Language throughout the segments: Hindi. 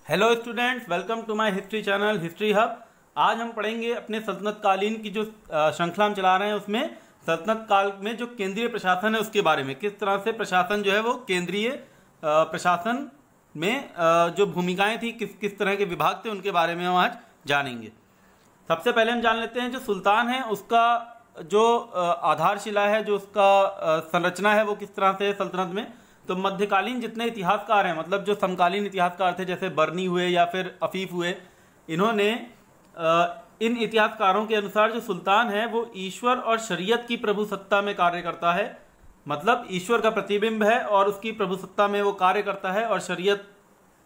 Hello students, welcome to my history channel history hub. आज हम पढ़ेंगे अपने सल्तनत कालीन की जो श्रृंखला हम चला रहे हैं उसमें सल्तनत काल में जो केंद्रीय प्रशासन है उसके बारे में, किस तरह से प्रशासन जो है वो केंद्रीय प्रशासन में जो भूमिकाएं थी, किस किस तरह के विभाग थे, उनके बारे में हम आज जानेंगे। सबसे पहले हम जान लेते हैं जो सुल्तान है उसका जो आधारशिला है, जो उसका संरचना है वो किस तरह से सल्तनत में। तो मध्यकालीन जितने इतिहासकार हैं, मतलब जो समकालीन इतिहासकार थे जैसे बर्नी हुए या फिर अफीफ हुए, इन्होंने इन इतिहासकारों के अनुसार जो सुल्तान है वो ईश्वर और शरीयत की प्रभुसत्ता में कार्य करता है। मतलब ईश्वर का प्रतिबिंब है और उसकी प्रभुसत्ता में वो कार्य करता है और शरीयत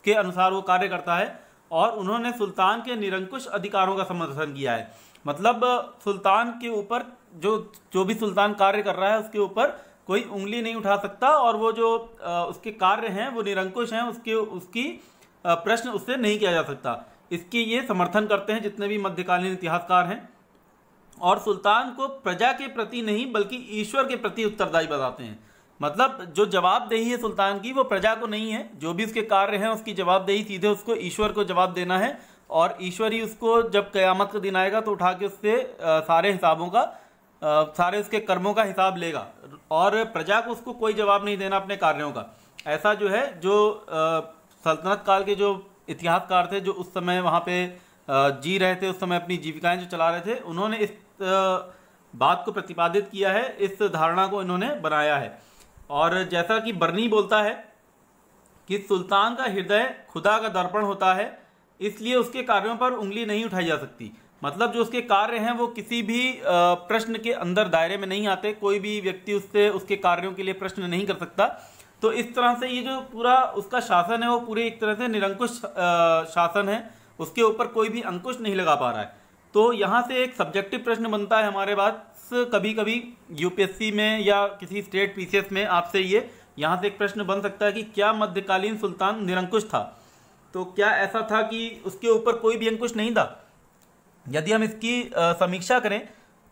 के अनुसार वो कार्य करता है। और उन्होंने सुल्तान के निरंकुश अधिकारों का समर्थन किया है। मतलब सुल्तान के ऊपर जो भी सुल्तान कार्य कर रहा है उसके ऊपर कोई उंगली नहीं उठा सकता और वो जो उसके कार्य हैं वो निरंकुश हैं, उसकी प्रश्न उससे नहीं किया जा सकता। इसकी ये समर्थन करते हैं जितने भी मध्यकालीन इतिहासकार हैं। और सुल्तान को प्रजा के प्रति नहीं बल्कि ईश्वर के प्रति उत्तरदायी बताते हैं। मतलब जो जवाबदेही है सुल्तान की वो प्रजा को नहीं है, जो भी उसके कार्य हैं उसकी जवाबदेही सीधे उसको ईश्वर को जवाब देना है। और ईश्वर ही उसको जब कयामत का दिन आएगा तो उठा के उससे सारे हिसाबों का सारे उसके कर्मों का हिसाब लेगा और प्रजा को उसको कोई जवाब नहीं देना अपने कार्यों का। ऐसा जो है, जो सल्तनत काल के जो इतिहासकार थे जो उस समय वहाँ पे जी रहे थे, उस समय अपनी जीविकाएं जो चला रहे थे, उन्होंने इस बात को प्रतिपादित किया है, इस धारणा को इन्होंने बनाया है। और जैसा कि बर्नी बोलता है कि सुल्तान का हृदय खुदा का दर्पण होता है, इसलिए उसके कार्यों पर उंगली नहीं उठाई जा सकती। मतलब जो उसके कार्य हैं वो किसी भी प्रश्न के अंदर दायरे में नहीं आते, कोई भी व्यक्ति उससे उसके कार्यों के लिए प्रश्न नहीं कर सकता। तो इस तरह से ये जो पूरा उसका शासन है वो पूरे एक तरह से निरंकुश शासन है, उसके ऊपर कोई भी अंकुश नहीं लगा पा रहा है। तो यहाँ से एक सब्जेक्टिव प्रश्न बनता है हमारे पास, कभी कभी यूपीएससी में या किसी स्टेट पीसीएस में आपसे ये यहाँ से एक प्रश्न बन सकता है कि क्या मध्यकालीन सुल्तान निरंकुश था? तो क्या ऐसा था कि उसके ऊपर कोई भी अंकुश नहीं था? यदि हम इसकी समीक्षा करें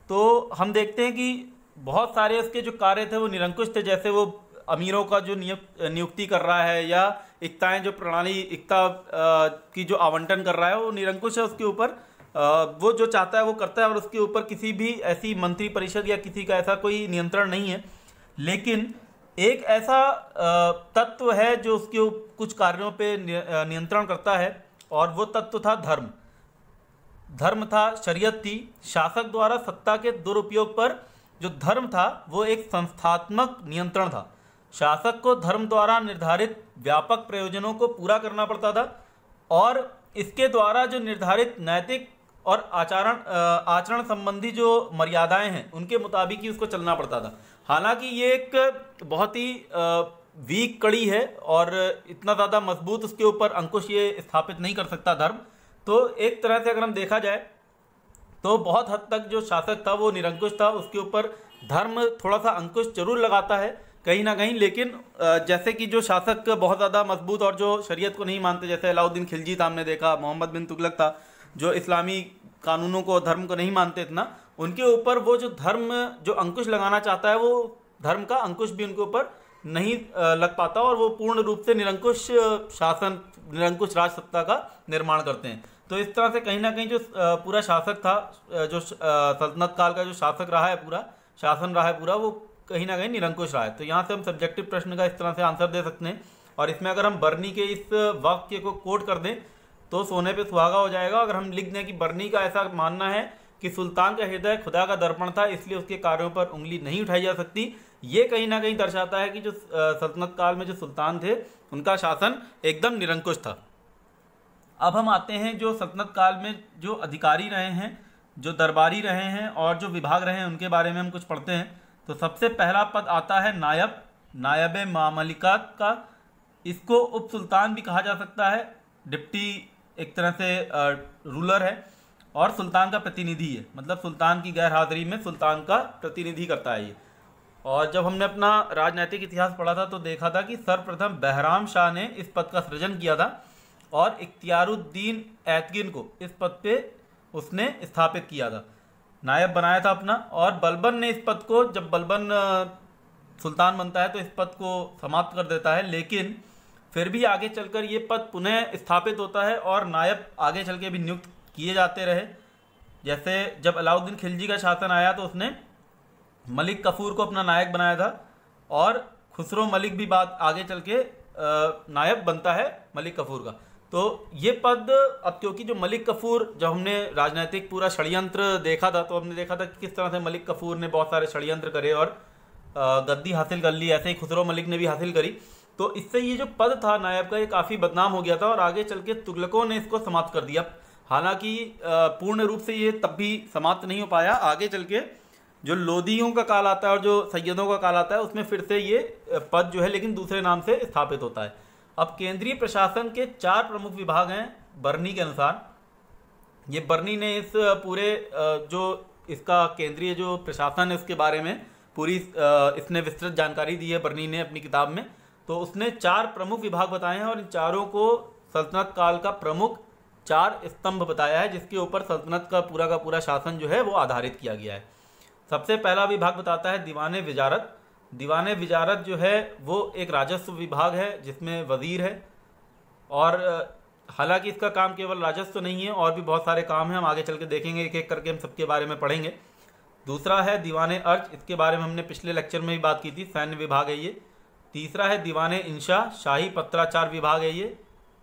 तो हम देखते हैं कि बहुत सारे उसके जो कार्य थे वो निरंकुश थे। जैसे वो अमीरों का जो नियुक्ति कर रहा है या इक्ताएं जो प्रणाली इक्ता की जो आवंटन कर रहा है वो निरंकुश है। उसके ऊपर वो जो चाहता है वो करता है और उसके ऊपर किसी भी ऐसी मंत्री परिषद या किसी का ऐसा कोई नियंत्रण नहीं है। लेकिन एक ऐसा तत्व है जो उसके कुछ कार्यों पे नियंत्रण करता है और वो तत्व था धर्म था, शरीयत थी। शासक द्वारा सत्ता के दुरुपयोग पर जो धर्म था वो एक संस्थात्मक नियंत्रण था। शासक को धर्म द्वारा निर्धारित व्यापक प्रयोजनों को पूरा करना पड़ता था और इसके द्वारा जो निर्धारित नैतिक और आचरण संबंधी जो मर्यादाएं हैं उनके मुताबिक ही उसको चलना पड़ता था। हालांकि ये एक बहुत ही वीक कड़ी है और इतना ज़्यादा मजबूत उसके ऊपर अंकुश ये स्थापित नहीं कर सकता धर्म। तो एक तरह से अगर हम देखा जाए तो बहुत हद तक जो शासक था वो निरंकुश था, उसके ऊपर धर्म थोड़ा सा अंकुश जरूर लगाता है कहीं ना कहीं। लेकिन जैसे कि जो शासक बहुत ज़्यादा मजबूत और जो शरीयत को नहीं मानते, जैसे अलाउद्दीन खिलजी था, हमने देखा, मोहम्मद बिन तुगलक था, जो इस्लामी कानूनों को धर्म को नहीं मानते इतना, उनके ऊपर वो जो धर्म जो अंकुश लगाना चाहता है वो धर्म का अंकुश भी उनके ऊपर नहीं लग पाता और वो पूर्ण रूप से निरंकुश शासन, निरंकुश राज सत्ता का निर्माण करते हैं। तो इस तरह से कहीं ना कहीं जो पूरा शासक था, जो सल्तनत काल का जो शासक रहा है, पूरा शासन रहा है पूरा, वो कहीं ना कहीं निरंकुश रहा है। तो यहाँ से हम सब्जेक्टिव प्रश्न का इस तरह से आंसर दे सकते हैं। और इसमें अगर हम बर्नी के इस वाक्य को कोट कर दें तो सोने पे सुहागा हो जाएगा। अगर हम लिख दें कि बर्नी का ऐसा मानना है कि सुल्तान का हृदय खुदा का दर्पण था, इसलिए उसके कार्यों पर उंगली नहीं उठाई जा सकती, ये कहीं ना कहीं दर्शाता है कि जो सल्तनत काल में जो सुल्तान थे उनका शासन एकदम निरंकुश था। अब हम आते हैं जो सल्तनत काल में जो अधिकारी रहे हैं, जो दरबारी रहे हैं और जो विभाग रहे हैं उनके बारे में हम कुछ पढ़ते हैं। तो सबसे पहला पद आता है नायब मामलिकात का। इसको उप सुल्तान भी कहा जा सकता है, डिप्टी एक तरह से रूलर है और सुल्तान का प्रतिनिधि है। मतलब सुल्तान की गैर हाजिरी में सुल्तान का प्रतिनिधि करता है ये। और जब हमने अपना राजनैतिक इतिहास पढ़ा था तो देखा था कि सर्वप्रथम बहराम शाह ने इस पद का सृजन किया था और इख्तियारुद्दीन ऐतगिन को इस पद पे उसने स्थापित किया था, नायब बनाया था अपना। और बलबन ने इस पद को, जब बलबन सुल्तान बनता है तो इस पद को समाप्त कर देता है। लेकिन फिर भी आगे चलकर ये पद पुनः स्थापित होता है और नायब आगे चल के भी नियुक्त किए जाते रहे। जैसे जब अलाउद्दीन खिलजी का शासन आया तो उसने मलिक कफूर को अपना नायक बनाया था और खुसरो मलिक भी बात आगे चल के नायब बनता है मलिक कफूर का। तो ये पद अब क्योंकि जो मलिक कफूर, जब हमने राजनीतिक पूरा षड्यंत्र देखा था तो हमने देखा था कि किस तरह से मलिक कफूर ने बहुत सारे षड्यंत्र करे और गद्दी हासिल कर ली, ऐसे ही खुसरो मलिक ने भी हासिल करी। तो इससे ये जो पद था नायब का, ये काफ़ी बदनाम हो गया था और आगे चल के तुगलकों ने इसको समाप्त कर दिया। हालांकि पूर्ण रूप से ये तब भी समाप्त नहीं हो पाया। आगे चल के जो लोदियों का काल आता है और जो सैयदों का काल आता है उसमें फिर से ये पद जो है लेकिन दूसरे नाम से स्थापित होता है। अब केंद्रीय प्रशासन के 4 प्रमुख विभाग हैं बर्नी के अनुसार। ये बर्नी ने इस पूरे जो इसका केंद्रीय जो प्रशासन है उसके बारे में पूरी इसने विस्तृत जानकारी दी है बर्नी ने अपनी किताब में। तो उसने 4 प्रमुख विभाग बताए हैं और इन चारों को सल्तनत काल का प्रमुख 4 स्तंभ बताया है जिसके ऊपर सल्तनत का पूरा शासन जो है वो आधारित किया गया है। सबसे पहला विभाग बताता है दीवाने विजारत। दीवाने विजारत जो है वो एक राजस्व विभाग है जिसमें वजीर है और हालांकि इसका काम केवल राजस्व नहीं है, और भी बहुत सारे काम हैं, हम आगे चल के देखेंगे, एक एक करके हम सबके बारे में पढ़ेंगे। दूसरा है दीवाने अर्ज, इसके बारे में हमने पिछले लेक्चर में भी बात की थी, सैन्य विभाग है ये। तीसरा है दीवाने इंशा, शाही पत्राचार विभाग है ये।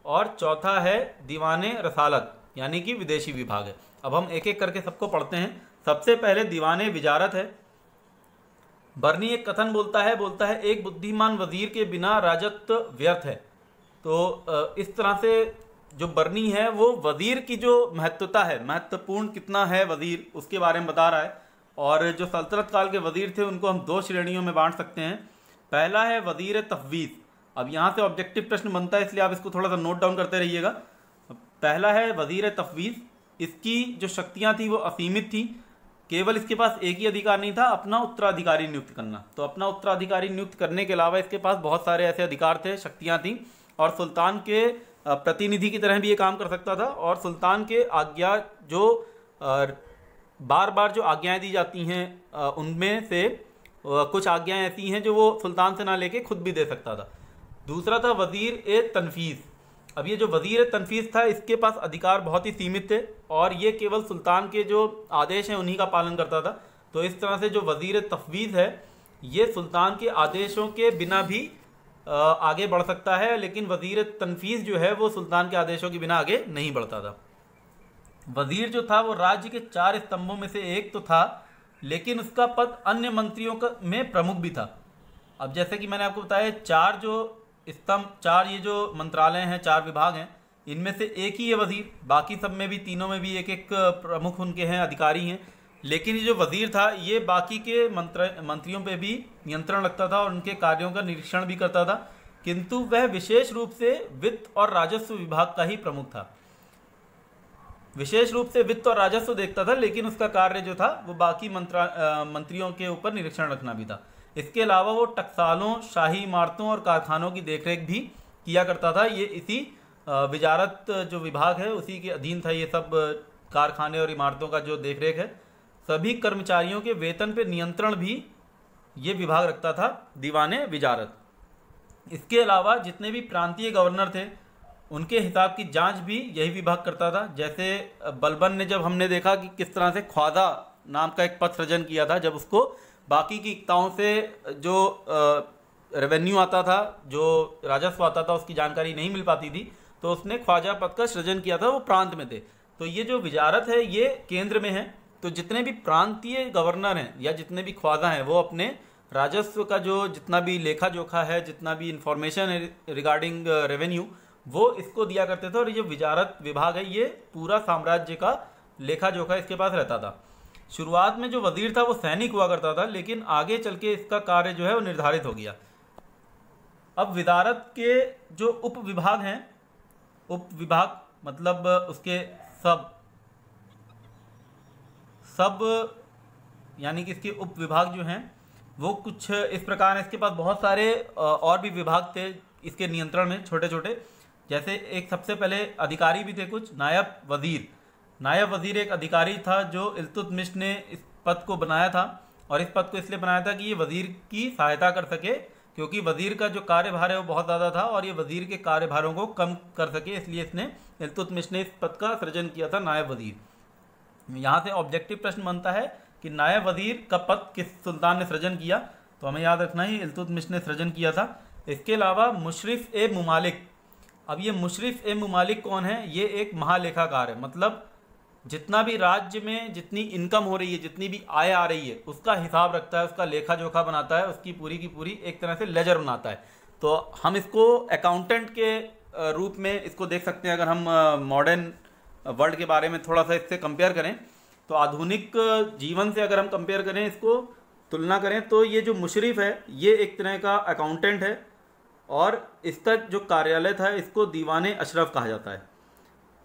और चौथा है दीवाने रसालत यानी कि विदेशी विभाग है। अब हम एक एक करके सबको पढ़ते हैं। सबसे पहले दीवाने विजारत है। बर्नी एक कथन बोलता है एक बुद्धिमान वजीर के बिना राजत्व व्यर्थ है। तो इस तरह से जो बर्नी है वो वजीर की जो महत्वता है, महत्वपूर्ण कितना है वजीर, उसके बारे में बता रहा है। और जो सल्तनत काल के वजीर थे उनको हम 2 श्रेणियों में बांट सकते हैं। पहला है वजीर तफवीज़। अब यहाँ से ऑब्जेक्टिव प्रश्न बनता है इसलिए आप इसको थोड़ा सा नोट डाउन करते रहिएगा। पहला है वजीर तफवीज़। इसकी जो शक्तियाँ थी वो असीमित थी, केवल इसके पास एक ही अधिकार नहीं था, अपना उत्तराधिकारी नियुक्त करना। तो अपना उत्तराधिकारी नियुक्त करने के अलावा इसके पास बहुत सारे ऐसे अधिकार थे, शक्तियाँ थीं, और सुल्तान के प्रतिनिधि की तरह भी ये काम कर सकता था। और सुल्तान के आज्ञा जो बार बार जो आज्ञाएं दी जाती हैं उनमें से कुछ आज्ञाएं ऐसी हैं जो वो सुल्तान से ना लेके खुद भी दे सकता था। दूसरा था वजीर ए तनफीज़। अब ये जो वजीर ए तनफीज़ था इसके पास अधिकार बहुत ही सीमित थे और ये केवल सुल्तान के जो आदेश हैं उन्हीं का पालन करता था। तो इस तरह से जो वजीर तफवीज़ है ये सुल्तान के आदेशों के बिना भी आगे बढ़ सकता है, लेकिन वजीर तनफीज़ जो है वो सुल्तान के आदेशों के बिना आगे नहीं बढ़ता था। वजीर जो था वो राज्य के 4 स्तंभों में से एक तो था, लेकिन उसका पद अन्य मंत्रियों का में प्रमुख भी था। अब जैसे कि मैंने आपको बताया 4 जो स्तंभ, 4 ये जो मंत्रालय हैं, 4 विभाग हैं, इनमें से एक ही है वजीर। बाकी सब में भी, तीनों में भी एक एक प्रमुख उनके हैं, अधिकारी हैं। लेकिन ये जो वजीर था ये बाकी के मंत्रियों पे भी नियंत्रण रखता था और उनके कार्यों का निरीक्षण भी करता था, किंतु वह विशेष रूप से वित्त और राजस्व विभाग का ही प्रमुख था। विशेष रूप से वित्त और राजस्व देखता था, लेकिन उसका कार्य जो था वो बाकी मंत्रियों के ऊपर निरीक्षण रखना भी था। इसके अलावा वो टकसालों, शाही इमारतों और कारखानों की देखरेख भी किया करता था। ये इसी विजारत जो विभाग है उसी के अधीन था। ये सब कारखाने और इमारतों का जो देखरेख है, सभी कर्मचारियों के वेतन पे नियंत्रण भी ये विभाग रखता था, दीवाने विजारत। इसके अलावा जितने भी प्रांतीय गवर्नर थे उनके हिसाब की जांच भी यही विभाग करता था। जैसे बलबन ने, जब हमने देखा कि किस तरह से ख्वाजा नाम का एक पद सृजन किया था, जब उसको बाकी की इक्ताओं से जो रेवेन्यू आता था, जो राजस्व आता था, उसकी जानकारी नहीं मिल पाती थी, तो उसने ख्वाजा पद का सृजन किया था। वो प्रांत में थे। तो ये जो विजारत है ये केंद्र में है। तो जितने भी प्रांतीय गवर्नर हैं या जितने भी ख्वाजा हैं वो अपने राजस्व का जो जितना भी लेखा जोखा है, जितना भी इंफॉर्मेशन है रिगार्डिंग रेवेन्यू, वो इसको दिया करते थे। और ये विजारत विभाग है ये पूरा साम्राज्य का लेखा जोखा इसके पास रहता था। शुरुआत में जो वजीर था वो सैनिक हुआ करता था, लेकिन आगे चल के इसका कार्य जो है वो निर्धारित हो गया। अब विजारत के जो उप विभाग हैं, उप विभाग मतलब उसके सब यानी कि इसके उप विभाग जो हैं वो कुछ इस प्रकार हैं। इसके पास बहुत सारे और भी विभाग थे इसके नियंत्रण में, छोटे छोटे। जैसे एक सबसे पहले अधिकारी भी थे कुछ, नायब वजीर। नायब वजीर एक अधिकारी था जो इल्तुतमिश ने इस पद को बनाया था, और इस पद को इसलिए बनाया था कि ये वजीर की सहायता कर सके क्योंकि वजीर का जो कार्यभार है वो बहुत ज़्यादा था और ये वजीर के कार्यभारों को कम कर सके, इसलिए इसने इल्तुतमिश ने इस पद का सृजन किया था, नायब वजीर। यहाँ से ऑब्जेक्टिव प्रश्न बनता है कि नायब वजीर का पद किस सुल्तान ने सृजन किया, तो हमें याद रखना ही इल्तुतमिश ने सृजन किया था। इसके अलावा मुशरिफ ए मुमालिक, अब ये मुशरिफ ए मुमालिक कौन है? ये एक महालेखाकार है, मतलब जितना भी राज्य में जितनी इनकम हो रही है, जितनी भी आय आ रही है, उसका हिसाब रखता है, उसका लेखा जोखा बनाता है, उसकी पूरी की पूरी एक तरह से लेजर बनाता है। तो हम इसको अकाउंटेंट के रूप में इसको देख सकते हैं। अगर हम मॉडर्न वर्ल्ड के बारे में थोड़ा सा इससे कंपेयर करें, तो आधुनिक जीवन से अगर हम कंपेयर करें, इसको तुलना करें, तो ये जो मुशरिफ है ये एक तरह का अकाउंटेंट है और इसका जो कार्यालय था इसको दीवाने अशरफ कहा जाता है।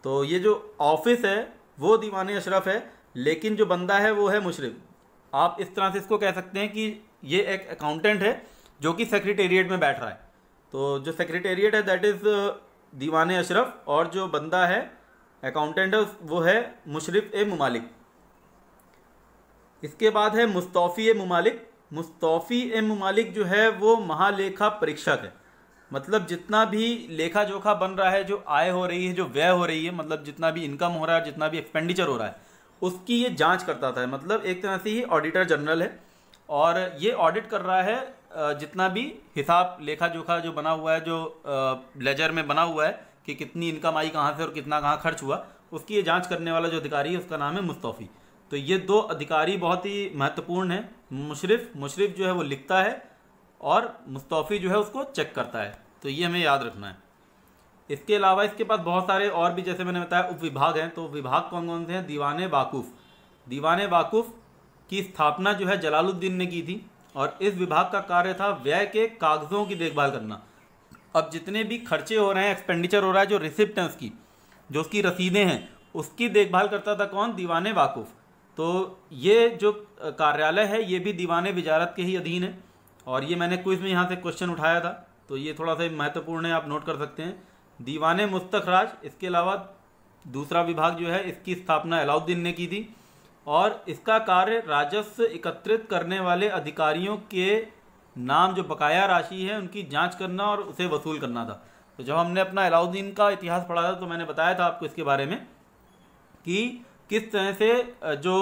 तो ये जो ऑफिस है वो दीवाने अशरफ है, लेकिन जो बंदा है वो है मुशरिफ। आप इस तरह से इसको कह सकते हैं कि ये एक अकाउंटेंट है जो कि सेक्रेटेरिएट में बैठ रहा है। तो जो सेक्रेटेरिएट है दैट इज़ दीवाने अशरफ, और जो बंदा है अकाउंटेंट है वो है मुशरिफ ए मुमालिक। इसके बाद है मुस्तौफ़ी ए मुमालिक। मुस्तौफ़ी ए मुमालिक जो है वो महालेखा परीक्षक है, मतलब जितना भी लेखा जोखा बन रहा है, जो आय हो रही है, जो व्यय हो रही है, मतलब जितना भी इनकम हो रहा है, जितना भी एक्सपेंडिचर हो रहा है, उसकी ये जांच करता था। मतलब एक तरह से ये ऑडिटर जनरल है और ये ऑडिट कर रहा है जितना भी हिसाब लेखा जोखा जो बना हुआ है, जो लेजर में बना हुआ है कि कितनी इनकम आई कहाँ से और कितना कहाँ खर्च हुआ, उसकी ये जाँच करने वाला जो अधिकारी है उसका नाम है मुस्तौफ़ी। तो ये दो अधिकारी बहुत ही महत्वपूर्ण है। मुशरिफ जो है वो लिखता है और मुस्तौफ़ी जो है उसको चेक करता है, तो ये हमें याद रखना है। इसके अलावा इसके पास बहुत सारे और भी, जैसे मैंने बताया, उप विभाग हैं। तो विभाग कौन कौन से हैं? दीवाने वाकुफ़। दीवाने वाकुफ़ की स्थापना जो है जलालुद्दीन ने की थी और इस विभाग का कार्य था व्यय के कागज़ों की देखभाल करना। अब जितने भी खर्चे हो रहे हैं, एक्सपेंडिचर हो रहा है, जो रिसिप्ट हैं उसकी, जो उसकी रसीदें हैं, उसकी देखभाल करता था कौन? दीवाने वाकुफ़। तो ये जो कार्यालय है ये भी दीवाने विजारत के ही अधीन है और ये मैंने क्विज़ में यहाँ से क्वेश्चन उठाया था, तो ये थोड़ा सा महत्वपूर्ण है, आप नोट कर सकते हैं। दीवाने मुस्तखराज, इसके अलावा दूसरा विभाग जो है इसकी स्थापना अलाउद्दीन ने की थी और इसका कार्य राजस्व एकत्रित करने वाले अधिकारियों के नाम जो बकाया राशि है उनकी जांच करना और उसे वसूल करना था। तो जब हमने अपना अलाउद्दीन का इतिहास पढ़ा था तो मैंने बताया था आपको इसके बारे में कि किस तरह से जो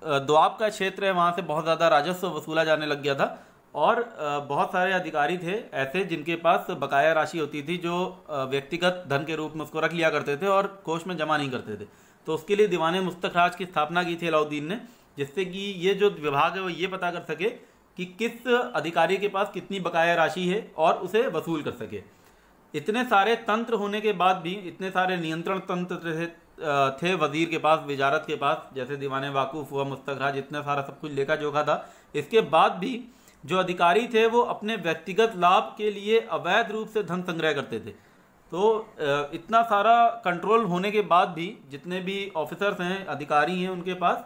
दोआब का क्षेत्र है वहाँ से बहुत ज़्यादा राजस्व वसूला जाने लग गया था और बहुत सारे अधिकारी थे ऐसे जिनके पास बकाया राशि होती थी, जो व्यक्तिगत धन के रूप में उसको रख लिया करते थे और कोष में जमा नहीं करते थे। तो उसके लिए दीवाने मुस्तखराज की स्थापना की थी अलाउद्दीन ने, जिससे कि ये जो विभाग है वो ये पता कर सके कि किस अधिकारी के पास कितनी बकाया राशि है और उसे वसूल कर सके। इतने सारे तंत्र होने के बाद भी, इतने सारे नियंत्रण तंत्र थे वजीर के पास, विजारत के पास, जैसे दीवाने वाकुफ़ हुआ, मुस्तखराज, इतना सारा सब कुछ लेखा जोखा था, इसके बाद भी जो अधिकारी थे वो अपने व्यक्तिगत लाभ के लिए अवैध रूप से धन संग्रह करते थे। तो इतना सारा कंट्रोल होने के बाद भी जितने भी ऑफिसर्स हैं, अधिकारी हैं, उनके पास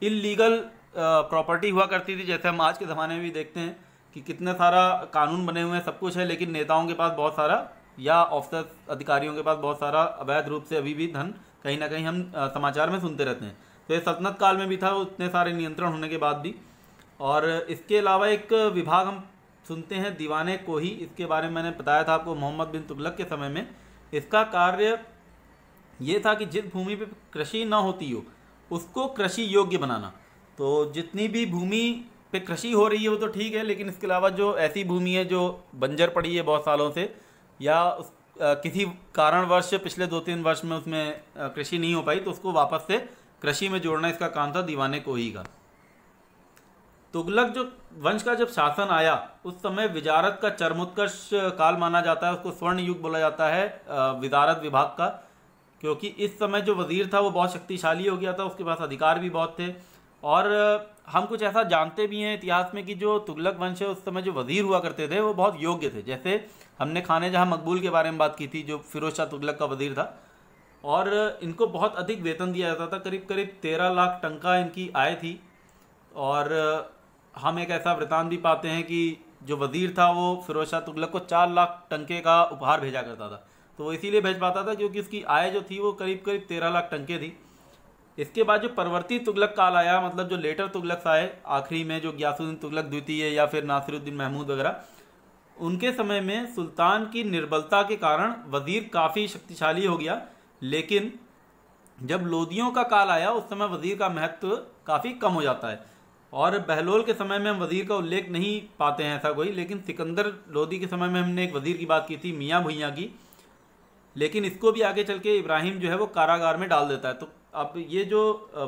इलीगल प्रॉपर्टी हुआ करती थी। जैसे हम आज के ज़माने में भी देखते हैं कि कितने सारा कानून बने हुए हैं, सब कुछ है, लेकिन नेताओं के पास बहुत सारा, या ऑफिसर्स अधिकारियों के पास बहुत सारा अवैध रूप से अभी भी धन कहीं ना कहीं हम समाचार में सुनते रहते हैं। तो ये सल्तनत काल में भी था, इतने सारे नियंत्रण होने के बाद भी। और इसके अलावा एक विभाग हम सुनते हैं दीवाने कोही, इसके बारे में मैंने बताया था आपको मोहम्मद बिन तुगलक के समय में। इसका कार्य ये था कि जिस भूमि पे कृषि ना होती हो उसको कृषि योग्य बनाना। तो जितनी भी भूमि पे कृषि हो रही है वो तो ठीक है, लेकिन इसके अलावा जो ऐसी भूमि है जो बंजर पड़ी है बहुत सालों से, या किसी कारणवश पिछले 2-3 वर्ष में उसमें कृषि नहीं हो पाई, तो उसको वापस से कृषि में जोड़ना इसका काम था दीवाने कोही का। तुगलक जो वंश का जब शासन आया उस समय विजारत का चरमोत्कर्ष काल माना जाता है, उसको स्वर्ण युग बोला जाता है विजारत विभाग का, क्योंकि इस समय जो वजीर था वो बहुत शक्तिशाली हो गया था, उसके पास अधिकार भी बहुत थे। और हम कुछ ऐसा जानते भी हैं इतिहास में कि जो तुगलक वंश है उस समय जो वजीर हुआ करते थे वो बहुत योग्य थे। जैसे हमने खाने जहाँ मकबूल के बारे में बात की थी, जो फिरोज शाह तुगलक का वजीर था, और इनको बहुत अधिक वेतन दिया जाता था, करीब करीब 13 लाख टंका इनकी आय थी। और हम एक ऐसा वृतांत भी पाते हैं कि जो वजीर था वो फिरोज शाह तुगलक को 4 लाख टंके का उपहार भेजा करता था। तो वो इसीलिए भेज पाता था क्योंकि उसकी आय जो थी वो करीब करीब 13 लाख टंके थी। इसके बाद जो परवर्ती तुगलक काल आया, मतलब जो लेटर तुगलक आए आखिरी में, जो गियासुद्दीन तुगलक द्वितीय या फिर नासिरुद्दीन महमूद वगैरह, उनके समय में सुल्तान की निर्बलता के कारण वजीर काफ़ी शक्तिशाली हो गया, लेकिन जब लोदियों का काल आया उस समय वजीर का महत्व काफ़ी कम हो जाता है। और बहलोल के समय में हम वजीर का उल्लेख नहीं पाते हैं ऐसा कोई, लेकिन सिकंदर लोदी के समय में हमने एक वजीर की बात की थी, मियाँ भुइयाँ की, लेकिन इसको भी आगे चल के इब्राहिम जो है वो कारागार में डाल देता है। तो अब ये जो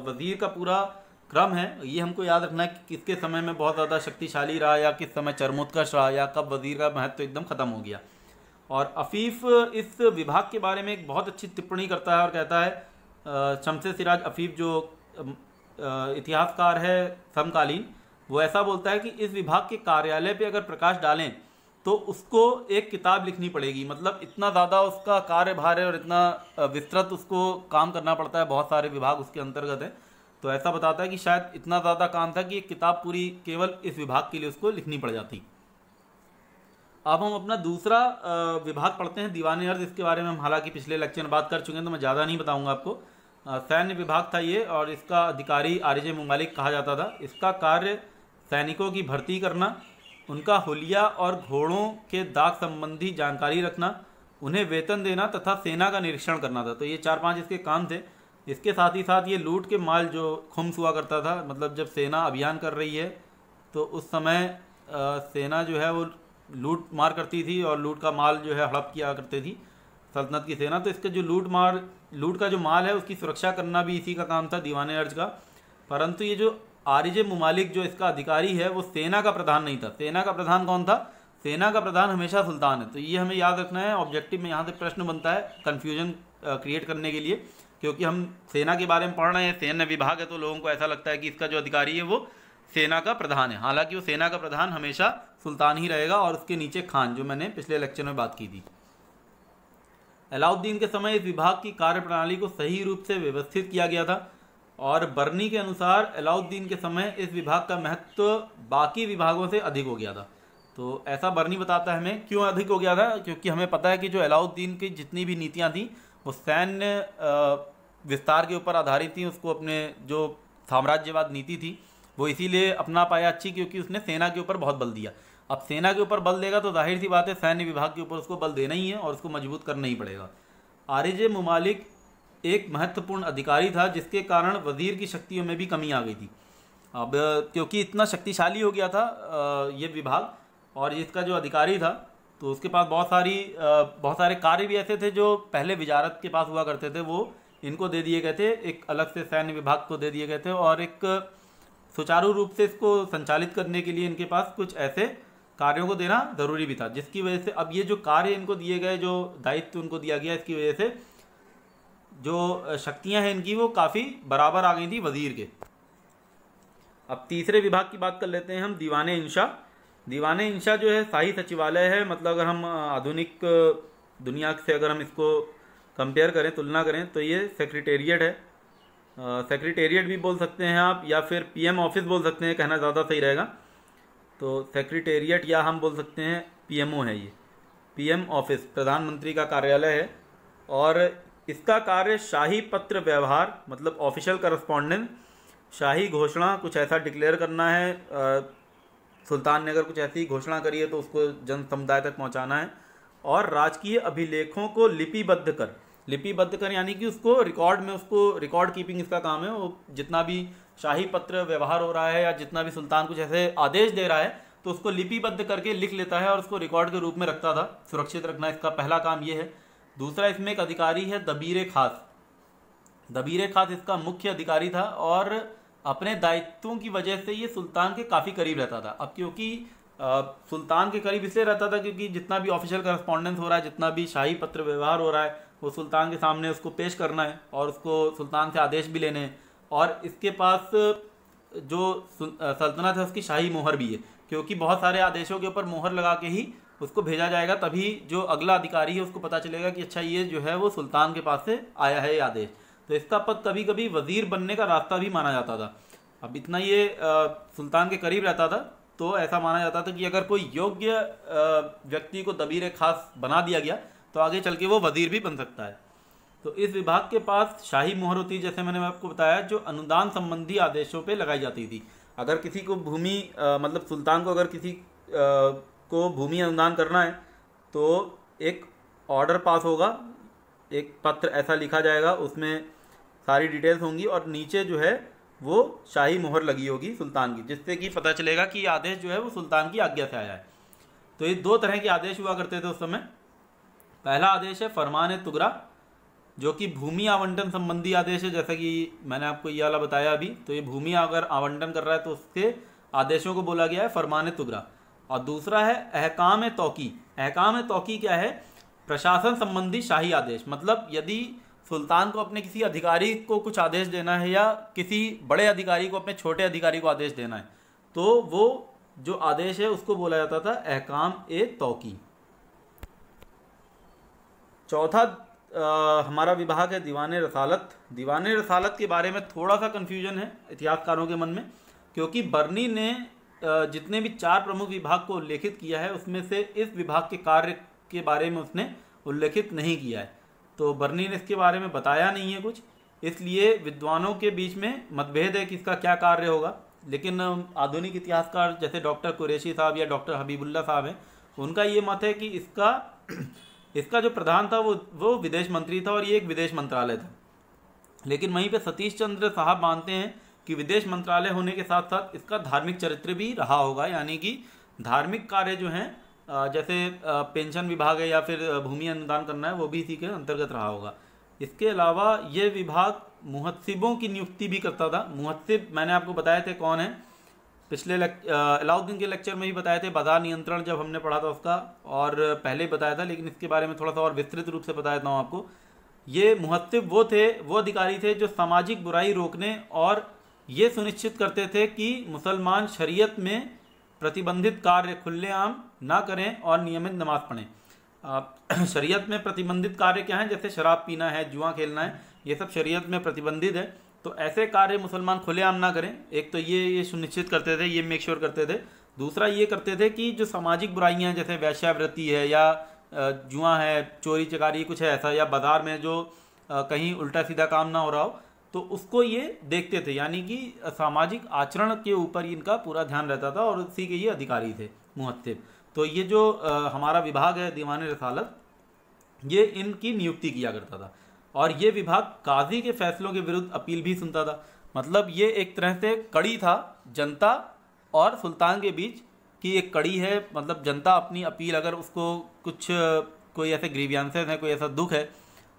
वजीर का पूरा क्रम है ये हमको याद रखना है कि किसके समय में बहुत ज़्यादा शक्तिशाली रहा या किस समय चरमोत्कर्ष रहा या कब वजीर का महत्व एकदम ख़त्म हो गया। और अफीफ इस विभाग के बारे में एक बहुत अच्छी टिप्पणी करता है और कहता है, शमसे सिराज अफीफ जो इतिहासकार है समकालीन, वो ऐसा बोलता है कि इस विभाग के कार्यालय पे अगर प्रकाश डालें तो उसको एक किताब लिखनी पड़ेगी। मतलब इतना ज़्यादा उसका कार्यभार है और इतना विस्तृत उसको काम करना पड़ता है, बहुत सारे विभाग उसके अंतर्गत है। तो ऐसा बताता है कि शायद इतना ज़्यादा काम था कि एक किताब पूरी केवल इस विभाग के लिए उसको लिखनी पड़ जाती। अब हम अपना दूसरा विभाग पढ़ते हैं, दीवान अर्ज। इसके बारे में हम हालांकि पिछले लेक्चर में बात कर चुके हैं तो मैं ज़्यादा नहीं बताऊंगा आपको। सैन्य विभाग था ये और इसका अधिकारी आरिज मुमालिक कहा जाता था। इसका कार्य सैनिकों की भर्ती करना, उनका हुलिया और घोड़ों के दाग संबंधी जानकारी रखना, उन्हें वेतन देना तथा सेना का निरीक्षण करना था। तो ये 4-5 इसके काम थे। इसके साथ ही साथ ये लूट के माल जो खुम्स हुआ करता था, मतलब जब सेना अभियान कर रही है तो उस समय सेना जो है वो लूट मार करती थी और लूट का माल जो है हड़प किया करती थी सल्तनत की सेना। तो इसके जो लूट का जो माल है उसकी सुरक्षा करना भी इसी का काम था, दीवान अर्ज का। परंतु ये जो आरिज मुमालिक जो इसका अधिकारी है वो सेना का प्रधान नहीं था। सेना का प्रधान कौन था? सेना का प्रधान हमेशा सुल्तान है। तो ये हमें याद रखना है। ऑब्जेक्टिव में यहाँ से प्रश्न बनता है कन्फ्यूजन क्रिएट करने के लिए, क्योंकि हम सेना के बारे में पढ़ रहे हैं, सैन्य विभाग है, तो लोगों को ऐसा लगता है कि इसका जो अधिकारी है वो सेना का प्रधान है। हालांकि वो सेना का प्रधान हमेशा सुल्तान ही रहेगा और उसके नीचे खान, जो मैंने पिछले लेक्चर में बात की थी। अलाउद्दीन के समय इस विभाग की कार्यप्रणाली को सही रूप से व्यवस्थित किया गया था और बर्नी के अनुसार अलाउद्दीन के समय इस विभाग का महत्व बाकी विभागों से अधिक हो गया था। तो ऐसा बर्नी बताता है हमें क्यों अधिक हो गया था, क्योंकि हमें पता है कि जो अलाउद्दीन की जितनी भी नीतियाँ थी वो सैन्य विस्तार के ऊपर आधारित थी। उसको अपने जो साम्राज्यवाद नीति थी वो इसीलिए अपना पाया अच्छी, क्योंकि उसने सेना के ऊपर बहुत बल दिया। अब सेना के ऊपर बल देगा तो जाहिर सी बात है सैन्य विभाग के ऊपर उसको बल देना ही है और उसको मजबूत करना ही पड़ेगा। आरिज मुमालिक एक महत्वपूर्ण अधिकारी था जिसके कारण वजीर की शक्तियों में भी कमी आ गई थी। अब क्योंकि इतना शक्तिशाली हो गया था ये विभाग, और इसका जो अधिकारी था तो उसके पास बहुत सारे कार्य भी ऐसे थे जो पहले विजारत के पास हुआ करते थे, वो इनको दे दिए गए थे, एक अलग से सैन्य विभाग को दे दिए गए थे। और एक सुचारू रूप से इसको संचालित करने के लिए इनके पास कुछ ऐसे कार्यों को देना ज़रूरी भी था, जिसकी वजह से अब ये जो कार्य इनको दिए गए, जो दायित्व उनको दिया गया, इसकी वजह से जो शक्तियां हैं इनकी वो काफ़ी बराबर आ गई थी वजीर के। अब तीसरे विभाग की बात कर लेते हैं हम, दीवान इंशा। दीवान इंशा जो है शाही सचिवालय है। मतलब अगर हम आधुनिक दुनिया से अगर हम इसको कंपेयर करें, तुलना करें, तो ये सेक्रेटेरिएट है। सेक्रेटेरिएट भी बोल सकते हैं आप, या फिर पीएम ऑफिस बोल सकते हैं, कहना ज़्यादा सही रहेगा। तो सेक्रेटेरिएट या हम बोल सकते हैं पीएमओ है। ये पीएम ऑफिस प्रधानमंत्री का कार्यालय है और इसका कार्य शाही पत्र व्यवहार, मतलब ऑफिशियल करस्पॉन्डेंस, शाही घोषणा, कुछ ऐसा डिक्लेयर करना है, सुल्तान ने अगर कुछ ऐसी घोषणा करी है तो उसको जन समुदाय तक पहुंचाना है, और राजकीय अभिलेखों को लिपिबद्ध कर यानी कि उसको रिकॉर्ड में, उसको रिकॉर्ड कीपिंग इसका काम है। वो जितना भी शाही पत्र व्यवहार हो रहा है या जितना भी सुल्तान कुछ ऐसे आदेश दे रहा है तो उसको लिपिबद्ध करके लिख लेता है और उसको रिकॉर्ड के रूप में रखता था। सुरक्षित रखना इसका पहला काम ये है। दूसरा, इसमें एक अधिकारी है दबीर खास। दबीर खास इसका मुख्य अधिकारी था और अपने दायित्वों की वजह से ये सुल्तान के काफ़ी करीब रहता था। अब क्योंकि सुल्तान के करीब इसलिए रहता था क्योंकि जितना भी ऑफिशियल करस्पॉन्डेंस हो रहा है, जितना भी शाही पत्र व्यवहार हो रहा है, वो सुल्तान के सामने उसको पेश करना है और उसको सुल्तान से आदेश भी लेने हैं। और इसके पास जो सल्तनत है उसकी शाही मोहर भी है, क्योंकि बहुत सारे आदेशों के ऊपर मोहर लगा के ही उसको भेजा जाएगा, तभी जो अगला अधिकारी है उसको पता चलेगा कि अच्छा ये जो है वो सुल्तान के पास से आया है ये आदेश। तो इसका पद कभी कभी वजीर बनने का रास्ता भी माना जाता था। अब इतना ये सुल्तान के करीब रहता था तो ऐसा माना जाता था कि अगर कोई योग्य व्यक्ति को दबीर खास बना दिया गया तो आगे चल के वो वजीर भी बन सकता है। तो इस विभाग के पास शाही मोहर होती, जैसे मैंने आपको बताया, जो अनुदान संबंधी आदेशों पे लगाई जाती थी। अगर किसी को भूमि मतलब सुल्तान को अगर किसी को भूमि अनुदान करना है तो एक ऑर्डर पास होगा, एक पत्र ऐसा लिखा जाएगा, उसमें सारी डिटेल्स होंगी और नीचे जो है वो शाही मोहर लगी होगी सुल्तान की, जिससे कि पता चलेगा कि आदेश जो है वो सुल्तान की आज्ञा से आया है। तो ये दो तरह के आदेश हुआ करते थे उस समय। पहला आदेश है फरमान तुगरा, जो कि भूमि आवंटन संबंधी आदेश है, जैसा कि मैंने आपको ये वाला बताया अभी। तो ये भूमि अगर आवंटन कर रहा है तो उसके आदेशों को बोला गया है फरमान तुगरा। और दूसरा है अहकाम तौकी। अहकाम तौकी क्या है? प्रशासन संबंधी शाही आदेश। मतलब यदि सुल्तान को अपने किसी अधिकारी को कुछ आदेश देना है या किसी बड़े अधिकारी को अपने छोटे अधिकारी को आदेश देना है तो वो जो आदेश है उसको बोला जाता था अहकाम तौकी। चौथा हमारा विभाग है दीवान रसालत। दीवान रसालत के बारे में थोड़ा सा कन्फ्यूजन है इतिहासकारों के मन में, क्योंकि बर्नी ने जितने भी 4 प्रमुख विभाग को उल्लेखित किया है उसमें से इस विभाग के कार्य के बारे में उसने उल्लेखित नहीं किया है। तो बर्नी ने इसके बारे में बताया नहीं है कुछ, इसलिए विद्वानों के बीच में मतभेद है कि इसका क्या कार्य होगा। लेकिन आधुनिक इतिहासकार जैसे डॉक्टर कुरैशी साहब या डॉक्टर हबीबुल्ला साहब हैं, उनका ये मत है कि इसका जो प्रधान था वो विदेश मंत्री था और ये एक विदेश मंत्रालय था। लेकिन वहीं पे सतीश चंद्र साहब मानते हैं कि विदेश मंत्रालय होने के साथ साथ इसका धार्मिक चरित्र भी रहा होगा, यानी कि धार्मिक कार्य जो हैं जैसे पेंशन विभाग है या फिर भूमि अनुदान करना है वो भी इसी के अंतर्गत रहा होगा। इसके अलावा ये विभाग मुहत्सिबों की नियुक्ति भी करता था। मुहत्सिब मैंने आपको बताए थे कौन है, पिछले अलाउद्दीन के लेक्चर में ही बताए थे, बाजार नियंत्रण जब हमने पढ़ा था उसका, और पहले ही बताया था, लेकिन इसके बारे में थोड़ा सा और विस्तृत रूप से बता देता हूँ आपको। ये मुहत्सिब वो अधिकारी थे जो सामाजिक बुराई रोकने और ये सुनिश्चित करते थे कि मुसलमान शरीयत में प्रतिबंधित कार्य खुलेआम ना करें और नियमित नमाज पढ़ें। शरीयत में प्रतिबंधित कार्य क्या है? जैसे शराब पीना है, जुआ खेलना है, ये सब शरीयत में प्रतिबंधित है। तो ऐसे कार्य मुसलमान खुलेआम ना करें। एक तो ये सुनिश्चित करते थे, ये मेक श्योर करते थे। दूसरा ये करते थे कि जो सामाजिक बुराइयां हैं जैसे वैश्यावृत्ति है या जुआ है, चोरी चकारी कुछ है ऐसा, या बाजार में जो कहीं उल्टा सीधा काम ना हो रहा हो, तो उसको ये देखते थे। यानी कि सामाजिक आचरण के ऊपर इनका पूरा ध्यान रहता था और उसी के ये अधिकारी थे मुहत्सिब। तो ये जो हमारा विभाग है दीवान रसालत, ये इनकी नियुक्ति किया करता था। और ये विभाग काजी के फैसलों के विरुद्ध अपील भी सुनता था। मतलब ये एक तरह से कड़ी था जनता और सुल्तान के बीच की एक कड़ी है। मतलब जनता अपनी अपील, अगर उसको कुछ कोई ऐसे ग्रीवियंसेस है, कोई ऐसा दुख है,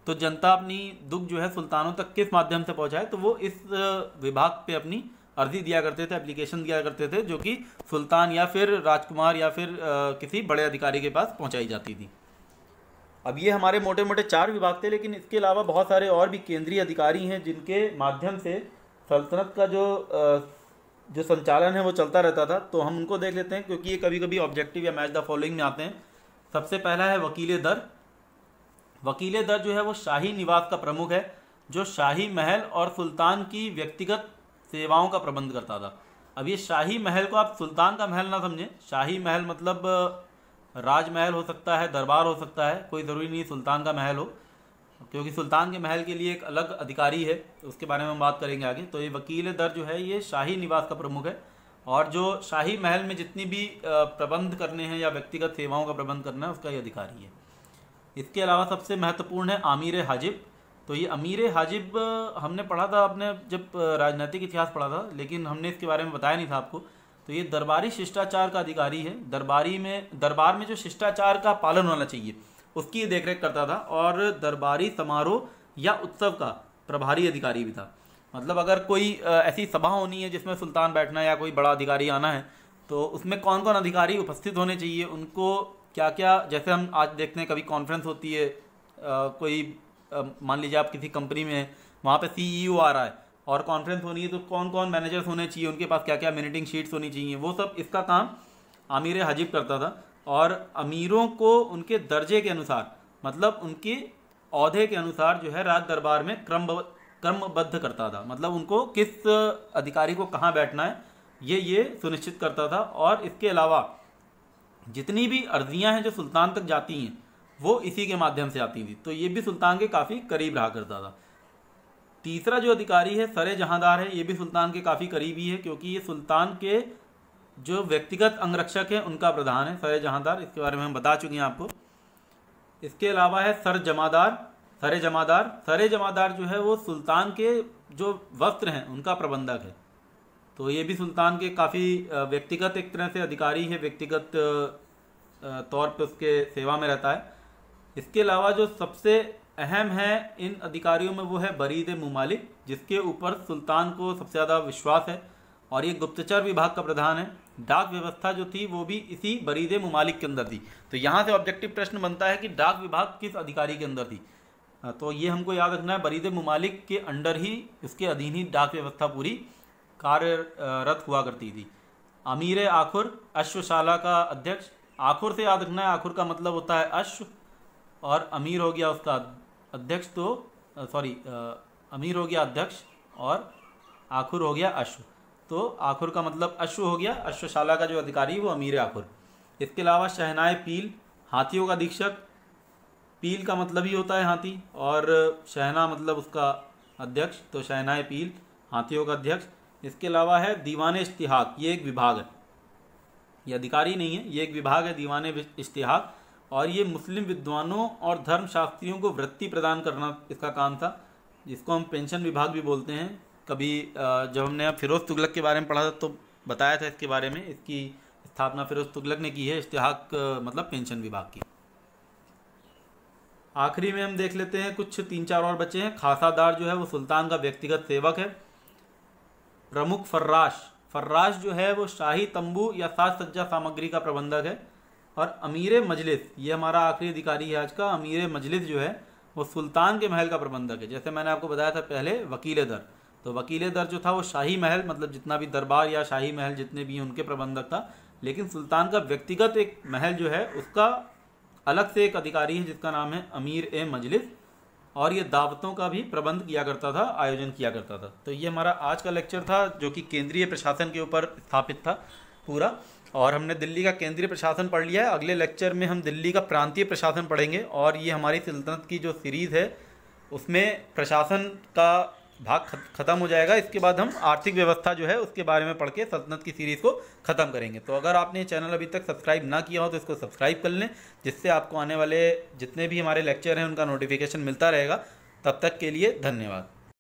तो जनता अपनी दुख जो है सुल्तानों तक किस माध्यम से पहुंचाए, तो वो इस विभाग पे अपनी अर्जी दिया करते थे, एप्लीकेशन दिया करते थे, जो कि सुल्तान या फिर राजकुमार या फिर किसी बड़े अधिकारी के पास पहुंचाई जाती थी। अब ये हमारे मोटे मोटे 4 विभाग थे, लेकिन इसके अलावा बहुत सारे और भी केंद्रीय अधिकारी हैं जिनके माध्यम से सल्तनत का जो संचालन है वो चलता रहता था। तो हम उनको देख लेते हैं, क्योंकि ये कभी कभी ऑब्जेक्टिव या मैच द फॉलोइंग में आते हैं। सबसे पहला है वकील दर। वकील दर जो है वो शाही निवास का प्रमुख है, जो शाही महल और सुल्तान की व्यक्तिगत सेवाओं का प्रबंध करता था। अब ये शाही महल को आप सुल्तान का महल ना समझें। शाही महल मतलब राजमहल हो सकता है, दरबार हो सकता है, कोई ज़रूरी नहीं सुल्तान का महल हो, क्योंकि सुल्तान के महल के लिए एक अलग अधिकारी है, उसके बारे में हम बात करेंगे आगे। तो ये वकील दर जो है ये शाही निवास का प्रमुख है, और जो शाही महल में जितनी भी प्रबंध करने हैं या व्यक्तिगत सेवाओं का प्रबंध करना है उसका ये अधिकारी है। इसके अलावा सबसे महत्वपूर्ण है आमीर हाजिब। तो ये अमीर हाजिब हमने पढ़ा था, आपने जब राजनीतिक इतिहास पढ़ा था, लेकिन हमने इसके बारे में बताया नहीं था आपको। तो ये दरबारी शिष्टाचार का अधिकारी है। दरबार में जो शिष्टाचार का पालन होना चाहिए उसकी ये देखरेख करता था, और दरबारी समारोह या उत्सव का प्रभारी अधिकारी भी था। मतलब अगर कोई ऐसी सभा होनी है जिसमें सुल्तान बैठना है या कोई बड़ा अधिकारी आना है, तो उसमें कौन कौन अधिकारी उपस्थित होने चाहिए, उनको क्या क्या, जैसे हम आज देखते हैं कभी कॉन्फ्रेंस होती है, कोई मान लीजिए आप किसी कंपनी में हैं, वहाँ पे CEO आ रहा है और कॉन्फ्रेंस होनी है, तो कौन कौन मैनेजर्स होने चाहिए, उनके पास क्या क्या मिनटिंग शीट्स होनी चाहिए, वो सब इसका काम आमीर हाजिब करता था। और अमीरों को उनके दर्जे के अनुसार, मतलब उनके औहदे के अनुसार जो है राज दरबार में क्रमबद्ध करता था। मतलब उनको किस अधिकारी को कहाँ बैठना है ये सुनिश्चित करता था। और इसके अलावा जितनी भी अर्जियां हैं जो सुल्तान तक जाती हैं वो इसी के माध्यम से आती थी। तो ये भी सुल्तान के काफ़ी करीब रहा करता था। तीसरा जो अधिकारी है सरे जहांदार है, ये भी सुल्तान के काफ़ी करीबी है, क्योंकि ये सुल्तान के जो व्यक्तिगत अंगरक्षक हैं उनका प्रधान है सर जहांदार, इसके बारे में हम बता चुके हैं आपको। इसके अलावा है सर जमादार। सर जमादार जो है वो सुल्तान के जो वस्त्र हैं उनका प्रबंधक है। तो ये भी सुल्तान के काफ़ी व्यक्तिगत एक तरह से अधिकारी है, व्यक्तिगत तौर पे उसके सेवा में रहता है। इसके अलावा जो सबसे अहम है इन अधिकारियों में वो है बरीद मुमालिक, जिसके ऊपर सुल्तान को सबसे ज़्यादा विश्वास है और ये गुप्तचर विभाग का प्रधान है। डाक व्यवस्था जो थी वो भी इसी बरीद मुमालिक के अंदर थी। तो यहाँ से ऑब्जेक्टिव प्रश्न बनता है कि डाक विभाग किस अधिकारी के अंदर थी। तो ये हमको याद रखना है, बरीद मुमालिक के अंडर ही, उसके अधीन ही डाक व्यवस्था पूरी कार्यरत हुआ करती थी। अमीर आखुर, अश्वशाला का अध्यक्ष। आखुर से याद रखना है, आखुर का मतलब होता है अश्व और अमीर हो गया उसका अध्यक्ष, तो अमीर हो गया अध्यक्ष और आखुर हो गया अश्व। तो आखुर का मतलब अश्व हो गया, अश्वशाला का जो अधिकारी वो अमीर आखुर। इसके अलावा शहनाए पील, हाथियों का अधीक्षक। पील का मतलब ही होता है हाथी और शहना मतलब उसका अध्यक्ष, तो शहनाए पील हाथियों का अध्यक्ष। इसके अलावा है दीवाने इश्तिहाक, ये एक विभाग है, ये अधिकारी नहीं है, ये एक विभाग है दीवाने इश्तिहाक, और ये मुस्लिम विद्वानों और धर्मशास्त्रियों को वृत्ति प्रदान करना इसका काम था, जिसको हम पेंशन विभाग भी बोलते हैं। कभी जब हमने फिरोज तुगलक के बारे में पढ़ा था तो बताया था इसके बारे में, इसकी स्थापना फिरोज तुगलक ने की है, इश्तिहाक मतलब पेंशन विभाग की। आखिरी में हम देख लेते हैं कुछ 3-4 और बचे हैं। खासादार जो है वो सुल्तान का व्यक्तिगत सेवक है। प्रमुख फर्राश जो है वो शाही तंबू या साज सज्जा सामग्री का प्रबंधक है। और अमीर मजलिस, ये हमारा आखिरी अधिकारी है आज का। अमीर मजलिस जो है वो सुल्तान के महल का प्रबंधक है। जैसे मैंने आपको बताया था पहले वकील दर, तो वकील दर जो था वो शाही महल मतलब जितना भी दरबार या शाही महल जितने भी उनके प्रबंधक था, लेकिन सुल्तान का व्यक्तिगत एक महल जो है उसका अलग से एक अधिकारी है जिसका नाम है अमीर मजलिस, और ये दावतों का भी प्रबंध किया करता था, आयोजन किया करता था। तो ये हमारा आज का लेक्चर था जो कि केंद्रीय प्रशासन के ऊपर स्थापित था पूरा, और हमने दिल्ली का केंद्रीय प्रशासन पढ़ लिया है। अगले लेक्चर में हम दिल्ली का प्रांतीय प्रशासन पढ़ेंगे, और ये हमारी सल्तनत की जो सीरीज़ है उसमें प्रशासन का भाग खत्म हो जाएगा। इसके बाद हम आर्थिक व्यवस्था जो है उसके बारे में पढ़ के सल्तनत की सीरीज़ को ख़त्म करेंगे। तो अगर आपने चैनल अभी तक सब्सक्राइब ना किया हो तो इसको सब्सक्राइब कर लें, जिससे आपको आने वाले जितने भी हमारे लेक्चर हैं उनका नोटिफिकेशन मिलता रहेगा। तब तक के लिए धन्यवाद।